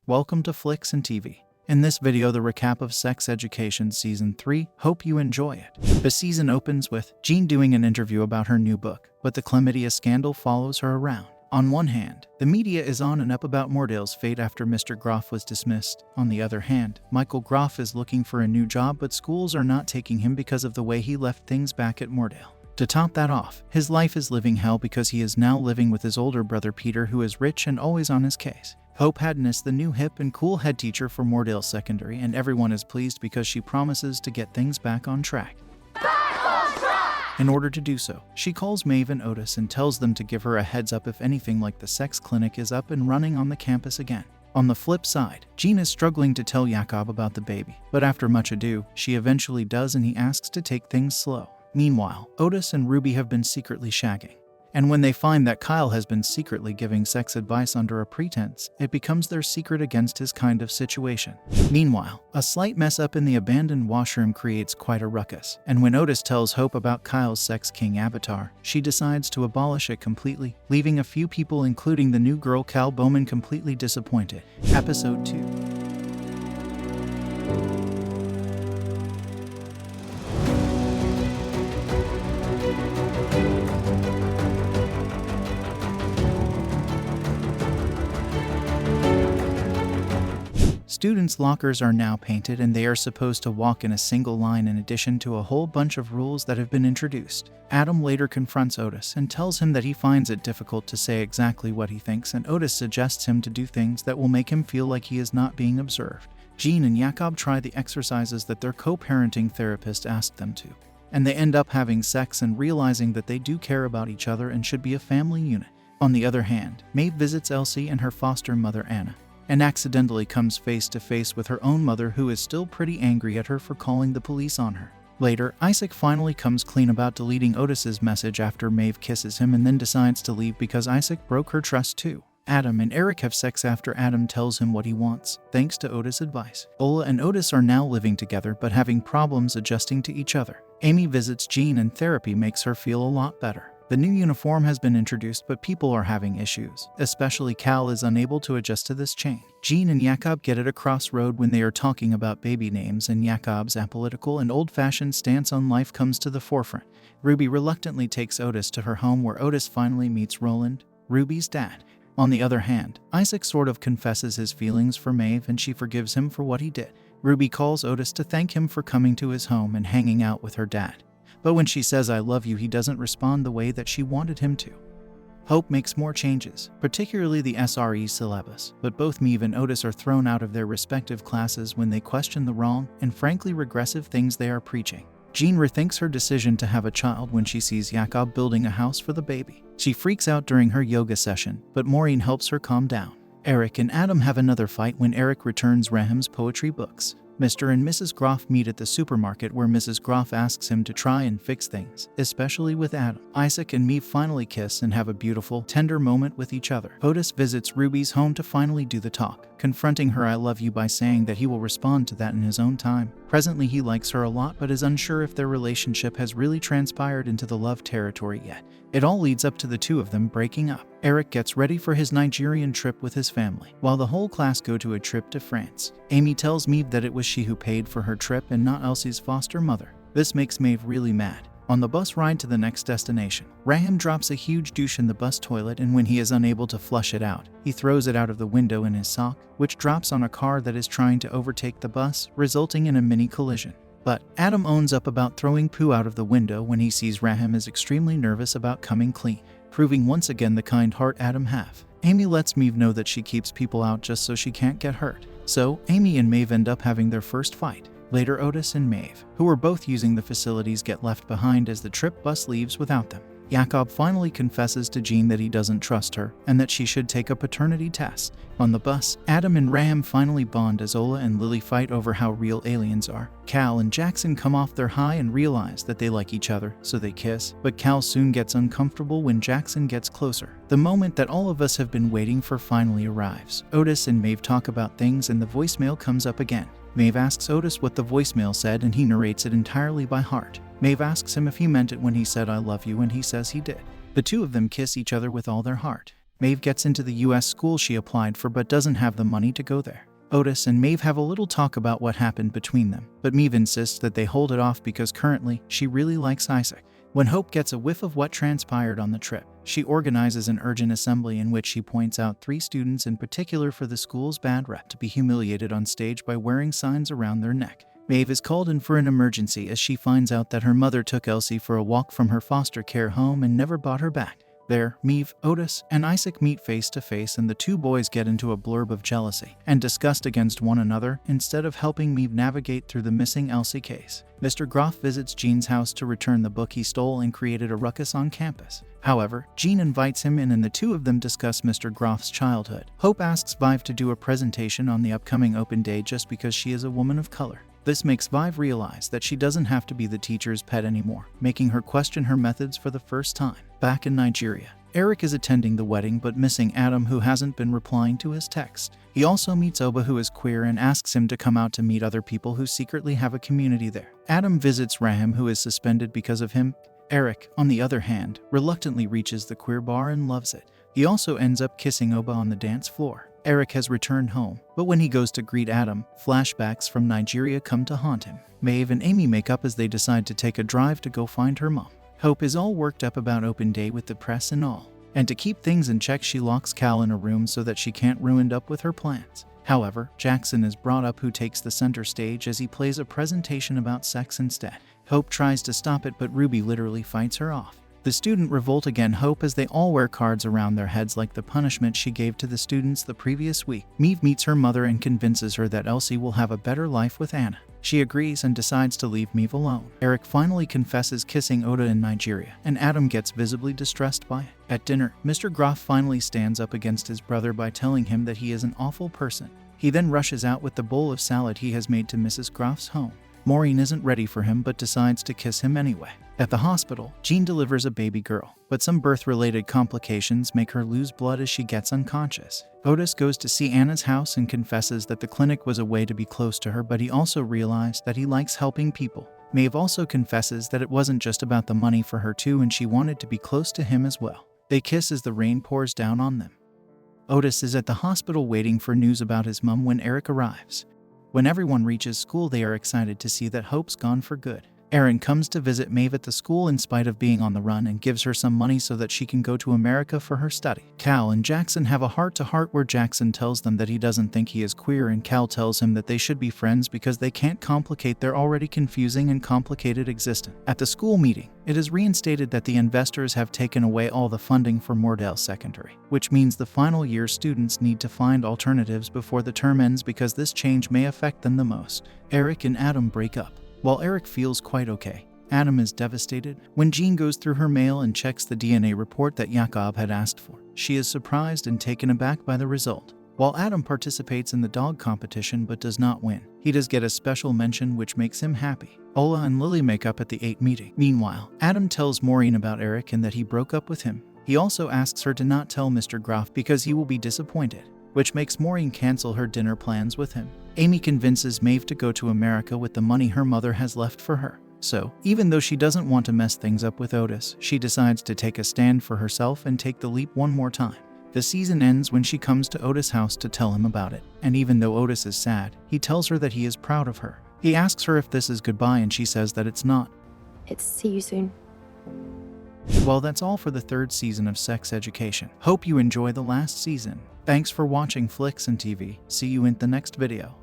Welcome to Flicks and TV. In this video, the recap of Sex Education Season 3. Hope you enjoy it. The season opens with Jean doing an interview about her new book, but the chlamydia scandal follows her around. On one hand, the media is on and up about Moordale's fate after Mr. Groff was dismissed. On the other hand, Michael Groff is looking for a new job, but schools are not taking him because of the way he left things back at Moordale. To top that off, his life is living hell because he is now living with his older brother Peter, who is rich and always on his case. Hope Hadness, the new hip and cool head teacher for Moordale Secondary, and everyone is pleased because she promises to get things back on track. In order to do so, she calls Maeve and Otis and tells them to give her a heads up if anything like the sex clinic is up and running on the campus again. On the flip side, Jean is struggling to tell Jakob about the baby, but after much ado, she eventually does and he asks to take things slow. Meanwhile, Otis and Ruby have been secretly shagging. And when they find that Kyle has been secretly giving sex advice under a pretense, it becomes their secret against his kind of situation. Meanwhile, a slight mess up in the abandoned washroom creates quite a ruckus, and when Otis tells Hope about Kyle's sex king avatar, she decides to abolish it completely, leaving a few people including the new girl Cal Bowman completely disappointed. Episode 2. Students' lockers are now painted and they are supposed to walk in a single line in addition to a whole bunch of rules that have been introduced. Adam later confronts Otis and tells him that he finds it difficult to say exactly what he thinks, and Otis suggests him to do things that will make him feel like he is not being observed. Jean and Jakob try the exercises that their co-parenting therapist asked them to, and they end up having sex and realizing that they do care about each other and should be a family unit. On the other hand, Maeve visits Elsie and her foster mother Anna, and accidentally comes face to face with her own mother, who is still pretty angry at her for calling the police on her. Later, Isaac finally comes clean about deleting Otis's message after Maeve kisses him and then decides to leave because Isaac broke her trust too. Adam and Eric have sex after Adam tells him what he wants, thanks to Otis' advice. Ola and Otis are now living together but having problems adjusting to each other. Amy visits Jean and therapy makes her feel a lot better. The new uniform has been introduced, but people are having issues. Especially Cal is unable to adjust to this change. Jean and Jakob get at a crossroad when they are talking about baby names, and Jakob's apolitical and old-fashioned stance on life comes to the forefront. Ruby reluctantly takes Otis to her home where Otis finally meets Roland, Ruby's dad. On the other hand, Isaac sort of confesses his feelings for Maeve and she forgives him for what he did. Ruby calls Otis to thank him for coming to his home and hanging out with her dad. But when she says "I love you," he doesn't respond the way that she wanted him to. Hope makes more changes, particularly the SRE syllabus, but both Maeve and Otis are thrown out of their respective classes when they question the wrong and frankly regressive things they are preaching. Jean rethinks her decision to have a child when she sees Jakob building a house for the baby. She freaks out during her yoga session, but Maureen helps her calm down. Eric and Adam have another fight when Eric returns Raham's poetry books. Mr. and Mrs. Groff meet at the supermarket where Mrs. Groff asks him to try and fix things, especially with Adam. Isaac and Maeve finally kiss and have a beautiful, tender moment with each other. Otis visits Ruby's home to finally do the talk, confronting her "I love you" by saying that he will respond to that in his own time. Presently he likes her a lot but is unsure if their relationship has really transpired into the love territory yet. It all leads up to the two of them breaking up. Eric gets ready for his Nigerian trip with his family, while the whole class go to a trip to France. Amy tells Maeve that it was she who paid for her trip and not Elsie's foster mother. This makes Maeve really mad. On the bus ride to the next destination, Raham drops a huge douche in the bus toilet, and when he is unable to flush it out, he throws it out of the window in his sock, which drops on a car that is trying to overtake the bus, resulting in a mini collision. But Adam owns up about throwing poo out of the window when he sees Raham is extremely nervous about coming clean, proving once again the kind heart Adam have. Amy lets Maeve know that she keeps people out just so she can't get hurt. So, Amy and Maeve end up having their first fight. Later, Otis and Maeve, who are both using the facilities, get left behind as the trip bus leaves without them. Jakob finally confesses to Jean that he doesn't trust her and that she should take a paternity test. On the bus, Adam and Raham finally bond as Ola and Lily fight over how real aliens are. Cal and Jackson come off their high and realize that they like each other, so they kiss, but Cal soon gets uncomfortable when Jackson gets closer. The moment that all of us have been waiting for finally arrives. Otis and Maeve talk about things and the voicemail comes up again. Maeve asks Otis what the voicemail said and he narrates it entirely by heart. Maeve asks him if he meant it when he said "I love you," and he says he did. The two of them kiss each other with all their heart. Maeve gets into the US school she applied for but doesn't have the money to go there. Otis and Maeve have a little talk about what happened between them, but Maeve insists that they hold it off because currently she really likes Isaac. When Hope gets a whiff of what transpired on the trip, she organizes an urgent assembly in which she points out 3 students in particular for the school's bad rep to be humiliated on stage by wearing signs around their neck. Maeve is called in for an emergency as she finds out that her mother took Elsie for a walk from her foster care home and never brought her back. There, Maeve, Otis, and Isaac meet face to face, and the 2 boys get into a blurb of jealousy and disgust against one another instead of helping Maeve navigate through the missing Elsie case. Mr. Groff visits Gene's house to return the book he stole and created a ruckus on campus. However, Gene invites him in and the 2 of them discuss Mr. Groff's childhood. Hope asks Vive to do a presentation on the upcoming open day just because she is a woman of color. This makes Vive realize that she doesn't have to be the teacher's pet anymore, making her question her methods for the first time. Back in Nigeria, Eric is attending the wedding but missing Adam, who hasn't been replying to his text. He also meets Oba, who is queer, and asks him to come out to meet other people who secretly have a community there. Adam visits Rahim, who is suspended because of him. Eric, on the other hand, reluctantly reaches the queer bar and loves it. He also ends up kissing Oba on the dance floor. Eric has returned home, but when he goes to greet Adam, flashbacks from Nigeria come to haunt him. Maeve and Amy make up as they decide to take a drive to go find her mom. Hope is all worked up about open day with the press and all, and to keep things in check she locks Cal in a room so that she can't ruin up with her plans. However, Jackson is brought up, who takes the center stage as he plays a presentation about sex instead. Hope tries to stop it, but Ruby literally fights her off. The student revolt again Hope as they all wear cards around their heads like the punishment she gave to the students the previous week. Maeve meets her mother and convinces her that Elsie will have a better life with Anna. She agrees and decides to leave Maeve alone. Eric finally confesses kissing Oda in Nigeria, and Adam gets visibly distressed by it. At dinner, Mr. Groff finally stands up against his brother by telling him that he is an awful person. He then rushes out with the bowl of salad he has made to Mrs. Groff's home. Maureen isn't ready for him but decides to kiss him anyway. At the hospital, Jean delivers a baby girl, but some birth-related complications make her lose blood as she gets unconscious. Otis goes to see Anna's house and confesses that the clinic was a way to be close to her, but he also realized that he likes helping people. Maeve also confesses that it wasn't just about the money for her too, and she wanted to be close to him as well. They kiss as the rain pours down on them. Otis is at the hospital waiting for news about his mom when Eric arrives. When everyone reaches school, they are excited to see that Hope's gone for good. Aaron comes to visit Maeve at the school in spite of being on the run and gives her some money so that she can go to America for her study. Cal and Jackson have a heart-to-heart where Jackson tells them that he doesn't think he is queer, and Cal tells him that they should be friends because they can't complicate their already confusing and complicated existence. At the school meeting, it is reinstated that the investors have taken away all the funding for Moordale Secondary, which means the final year students need to find alternatives before the term ends because this change may affect them the most. Eric and Adam break up. While Eric feels quite okay, Adam is devastated. When Jean goes through her mail and checks the DNA report that Jakob had asked for, she is surprised and taken aback by the result. While Adam participates in the dog competition but does not win, he does get a special mention, which makes him happy. Ola and Lily make up at the 8 meeting. Meanwhile, Adam tells Maureen about Eric and that he broke up with him. He also asks her to not tell Mr. Groff because he will be disappointed, which makes Maureen cancel her dinner plans with him. Amy convinces Maeve to go to America with the money her mother has left for her. So, even though she doesn't want to mess things up with Otis, she decides to take a stand for herself and take the leap one more time. The season ends when she comes to Otis' house to tell him about it, and even though Otis is sad, he tells her that he is proud of her. He asks her if this is goodbye and she says that it's not. It's see you soon. Well, that's all for the 3rd season of Sex Education. Hope you enjoy the last season. Thanks for watching Flicks and TV. See you in the next video.